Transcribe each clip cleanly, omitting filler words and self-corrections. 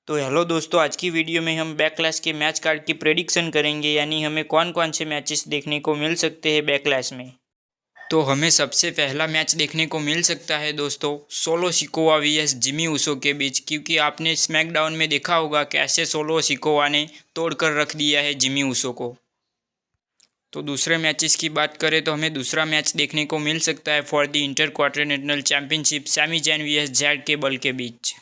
तो हेलो दोस्तों, आज की वीडियो में हम बैकलैश के मैच कार्ड की प्रेडिक्शन करेंगे, यानी हमें कौन कौन से मैचेस देखने को मिल सकते हैं बैकलैश में। तो हमें सबसे पहला मैच देखने को मिल सकता है दोस्तों Solo Sikoa vs Jimmy Uso के बीच, क्योंकि आपने स्मैकडाउन में देखा होगा कैसे सोलो सिकोवा ने तोड़कर रख दिया है जिमी ऊसो को। तो दूसरे मैचेस की बात करें तो हमें दूसरा मैच देखने को मिल सकता है for the intercontinental championship Sami Zayn vs Chad Gable के बीच।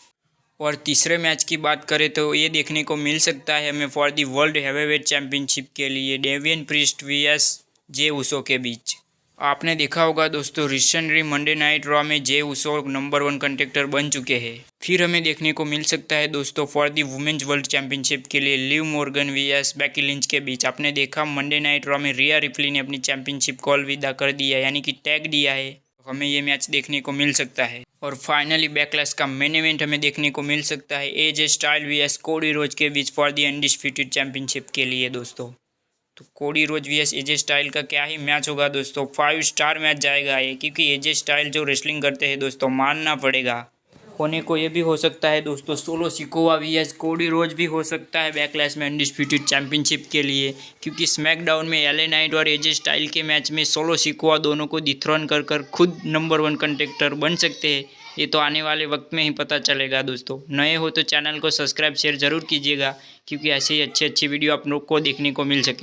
और तीसरे मैच की बात करें तो ये देखने को मिल सकता है हमें for the world heavyweight championship के लिए डेवियन प्रीस्ट वीएस जे ऊसो के बीच। आपने देखा होगा दोस्तों रिसेंटली मंडे नाइट रॉ में जे ऊसो नंबर 1 कंटेक्टर बन चुके हैं। फिर हमें देखने को मिल सकता है दोस्तों for the women's world championship के लिए Liv Morgan vs Becky Lynch के बीच। आपने देखा मंडे नाइट रॉ में रिया रिप्ली ने अपनी चैंपियनशिप को अलविदा कर दिया, यानी कि टैग दिया है। हमें ये मैच देखने को मिल सकता है। और फाइनली बैकलैश का मेन इवेंट हमें देखने को मिल सकता है एजे स्टाइल वीएस कोडी रोज के बीच फॉर दी अनडिस्प्यूटेड चैंपियनशिप के लिए दोस्तों। तो कोडी रोज वीएस एजे स्टाइल का क्या ही मैच होगा दोस्तों, 5 स्टार मैच जाएगा ये, क्योंकि एजे स्टाइल जो रेसलिंग करते हैं दोस्तों मानना पड़ेगा। होने को ये भी हो सकता है दोस्तों सोलो सिकोवा वीएस कोडी रोज भी हो सकता है बैकलैश में अनडिस्प्यूटेड चैंपियनशिप के लिए, क्योंकि स्मैकडाउन में एले नाइट और एजे स्टाइल के मैच में सोलो सिकोवा दोनों को डिथ्रोन कर खुद नंबर 1 कंटेक्टर बन सकते हैं। ये तो आने वाले वक्त में ही पता चलेगा दोस्तों। नए हो तो चैनल को सब्सक्राइब शेयर ज़रूर कीजिएगा, क्योंकि ऐसे ही अच्छी वीडियो आप लोग को देखने को मिल सके।